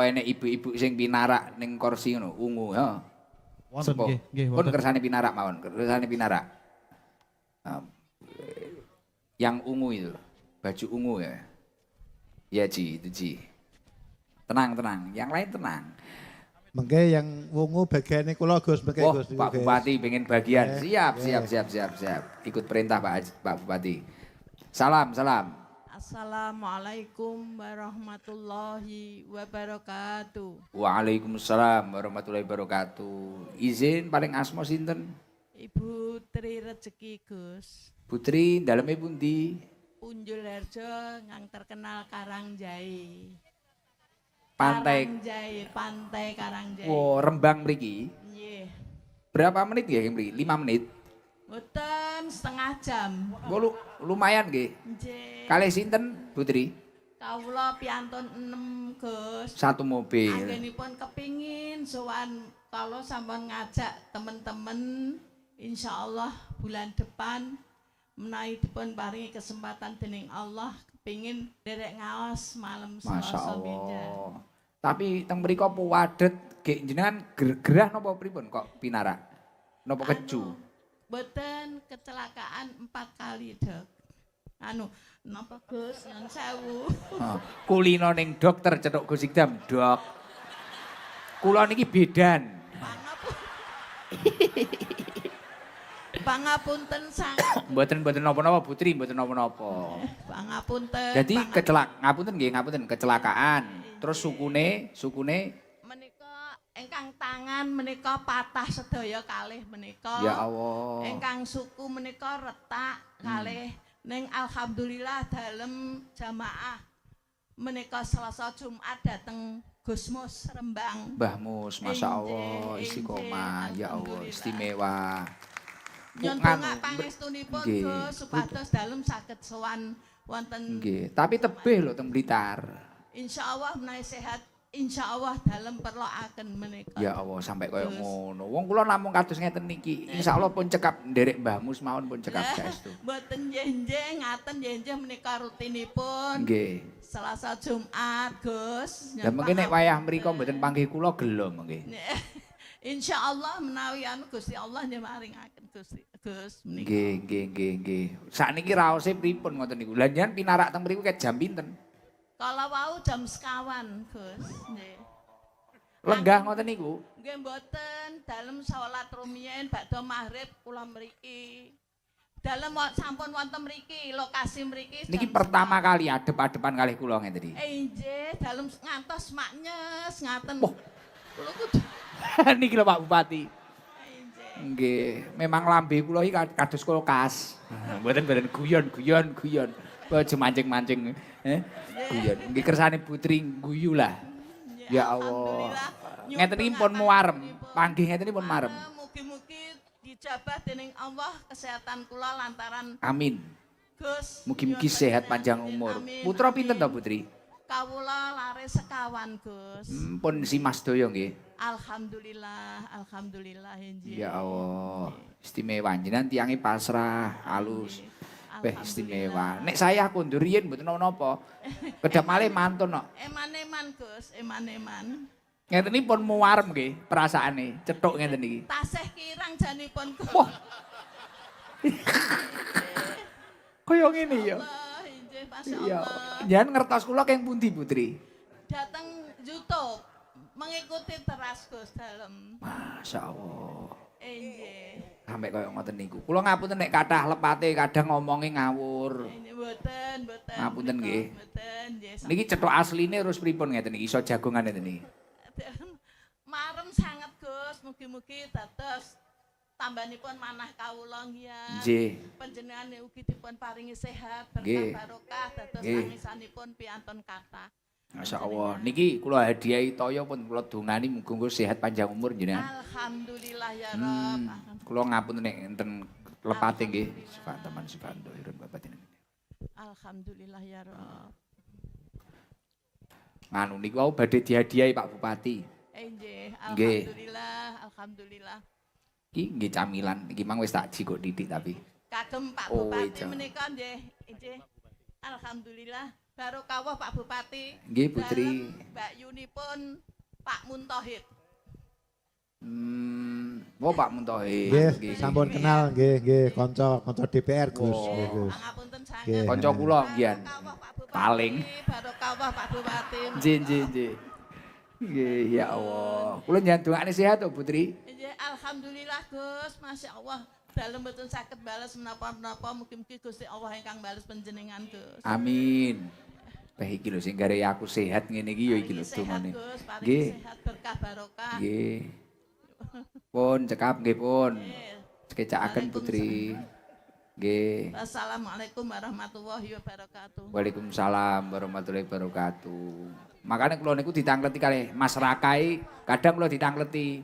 enek ibu-ibu sing pinarak ning kursi ngono, ungu ya. Wonten nggih, nggih Pun wonten. kersane pinarak mawon, kersane pinarak. Nah, yang ungu itu, baju ungu ya. Ya Ji, itu Ji. Tenang, tenang, yang lain tenang. Mengke yang wungu bagiannya kula Gus, mengke Wah, Gus. Pak Bupati pengen bagian. Nggih, Siap, nggih. siap, siap, siap, siap. Ikut perintah Pak Bupati. Salam, salam. Assalamualaikum warahmatullahi wabarakatuh. Waalaikumsalam warahmatullahi wabarakatuh. Izin paling asma sinten? Ibu Tri Rezeki Gus. Putri, dalamnya pundi? Punjul Harjo yang terkenal Karangjai. Pantai. Pantai Karangjai. Wow, Rembang mriki. Nggih. Berapa menit ya mriki? 5 menit. Mboten setengah jam. Gua lumayan nggih. Nggih. Kalih sinten, Putri? Kawula piantun 6 Gus. Satu mobil. Anggenipun kepingin sowan kalau sampun ngajak teman-teman insyaallah bulan depan menawi dipun paringi kesempatan dening Allah kepingin derek ngaos malam Masya Selasa wingi. Allah. Tapi teng mriko apa wadet nggih jenengan gerah napa pripun kok pinarak? Napa keju? Boten kecelakaan 4 kali, Dok. Napa Gus nyun sewu. Oh, kulino ning dokter cetuk Gus Ikdam, Dok. Kula niki bedan. Pangapunten sangat. Mboten napa-napa Putri, mboten napa-napa. Pangapunten. Jadi ngapunten kecelakaan. Terus sukune menika ingkang tangan menika patah sedaya kalih menika. ya Allah. Ingkang suku menika retak kalih ning alhamdulillah dalem jamaah menika Selasa Jumat dateng Gusmus Rembang. Mbah Mus, Masya Allah, Injih, istiqomah, injih, ya Allah, alhamdulillah. istimewa. Nyun Bukan, donga pangestunipun nggih. Gus supados dalem saged sowan wonten Nggih, tapi tebih lho teng Blitar. insyaallah menawi sehat insyaallah dalem perloaken menika. Ya Allah, sampai kaya Gus. ngono. Wong kula namung kados ngeten niki. Insyaallah pun cekap nderek Mbah Mus mawon pun cekap saestu. Mboten njenjeh ngaten njenjeh menika rutinipun Nggih. Selasa Jumat Gus. Lah mungkin nek wayah mriku mboten panggih kula gelo mengke. Insyaallah menawi anu Gusti Allah nyemaringaken Gusti Gus menika. Nggih. Sakniki raose pripun ngoten niku? Lah njenengan pinarak teng mriku ket jam pinten? Kalau wau jam sekawan Gus. Nggih. Lenggah ngoten niku. Nggih mboten dalem salat rumiyin badhe maghrib kula mriki. Dalem sampun wonten mriki, lokasi mriki. Niki jam pertama kali adep-adepan kalih kula ngeten iki. Nggih, dalem ngantos maknyes ngaten. Wah. Kula kudu Niki lho Pak Bupati. nggih. Nggih, memang lambe kula iki kados kulkas. Mboten guyon. Aja mancing-mancing. Guyon. Nggih kersane Putri guyu lah. Ya Allah. Alhamdulillah. Ngeten iki pun muarem. Panggih ngeten iki pun marem. Mugi-mugi dijabah dening Allah kesehatan kula lantaran Amin. Gus. Mugi-mugi nyuwun sehat panjenengan. panjang umur. Amin, Putra amin. pinten to Putri? Kawula lare sekawan Gus. Pun si Mas Doyo nggih. Alhamdulillah nggih. Ya Allah. Istimewa jenengan tiange pasrah, halus. Beh istimewa. Nek saya kondur riyen mboten napa-napa. Kedap malih mantun kok. Eman-eman Gus, eman-eman. Ngeten iki pun muarem nggih perasaane, cetuk ngeten iki. Tasih kirang janipun Gus. Wah. Kaya ngene ya. Allah, nggih, Iya. masyaallah. Jangan ngertos kula keng pundi Putri. Datang YouTube mengikuti teras Gus dalem. Masya Allah. Nggih. Sampai kaya ngoten niku. Kula ngapunten nek kathah lepate kadang ngomongi ngawur. Ini mboten. Ngapunten menika, nggih. Mboten nggih. Niki cetok asline terus pripun ngeten iki iso jagongan ngeten iki. Marem sangat Gus, mugi-mugi dados tambahipun manah kawula nggih. Nggih. Panjenengan ugi dipun paringi sehat, Nggih. berkah barokah dados Nggih. sangisanipun piantun kathah. Masya Allah. Niki kula hadiahi toyo pun kula dongani muga-muga sehat panjang umur jenengan. Alhamdulillah ya Rob. Kula ngapunten nek enten lepate nggih. Sifat teman sifat irun bapak jenengan. Alhamdulillah ya Rob. Nganu niku wau badhe dihadiahi Pak Bupati. Nggih, Nggih. alhamdulillah. Iki nggih camilan, iki mang wis tak jikok titik tapi. Kagem Pak Oh, Bupati iya. menika nggih, nggih. Alhamdulillah. Barokah Pak Bupati. Nggih, Putri. Dalem Mbak Yuni pun Pak Muntohid. Oh Pak Muntohid. Nggih, sampun kenal nggih kanca DPR Gus. Nggih, Gus. Pangapunten sanget. Nggih. Kanca kula ngian. Barokah Pak Bupati. Paling. Barokah Pak Bupati. Nggih. Nggih, ya Allah. Kula njan dongane sehat to, Putri. Nggih, alhamdulillah Gus, Masya Allah. Dalem mboten saged bales menapa-menapa, mugi-mugi Gusti Allah ingkang bales panjenengan Gus. Amin. Beh iki lho sing gare aku sehat ngene iki ya iki lho Paringi sehat dongane. Gus, paringi Nggih. sehat berkah barokah. Nggih. Pun cekap nggih pun. Nggih. Kecakaken Putri. Nggih. Assalamualaikum warahmatullahi wabarakatuh. Waalaikumsalam warahmatullahi wabarakatuh. Makanya kula niku ditangleti kalih Mas Rakai, kadang kula ditangleti.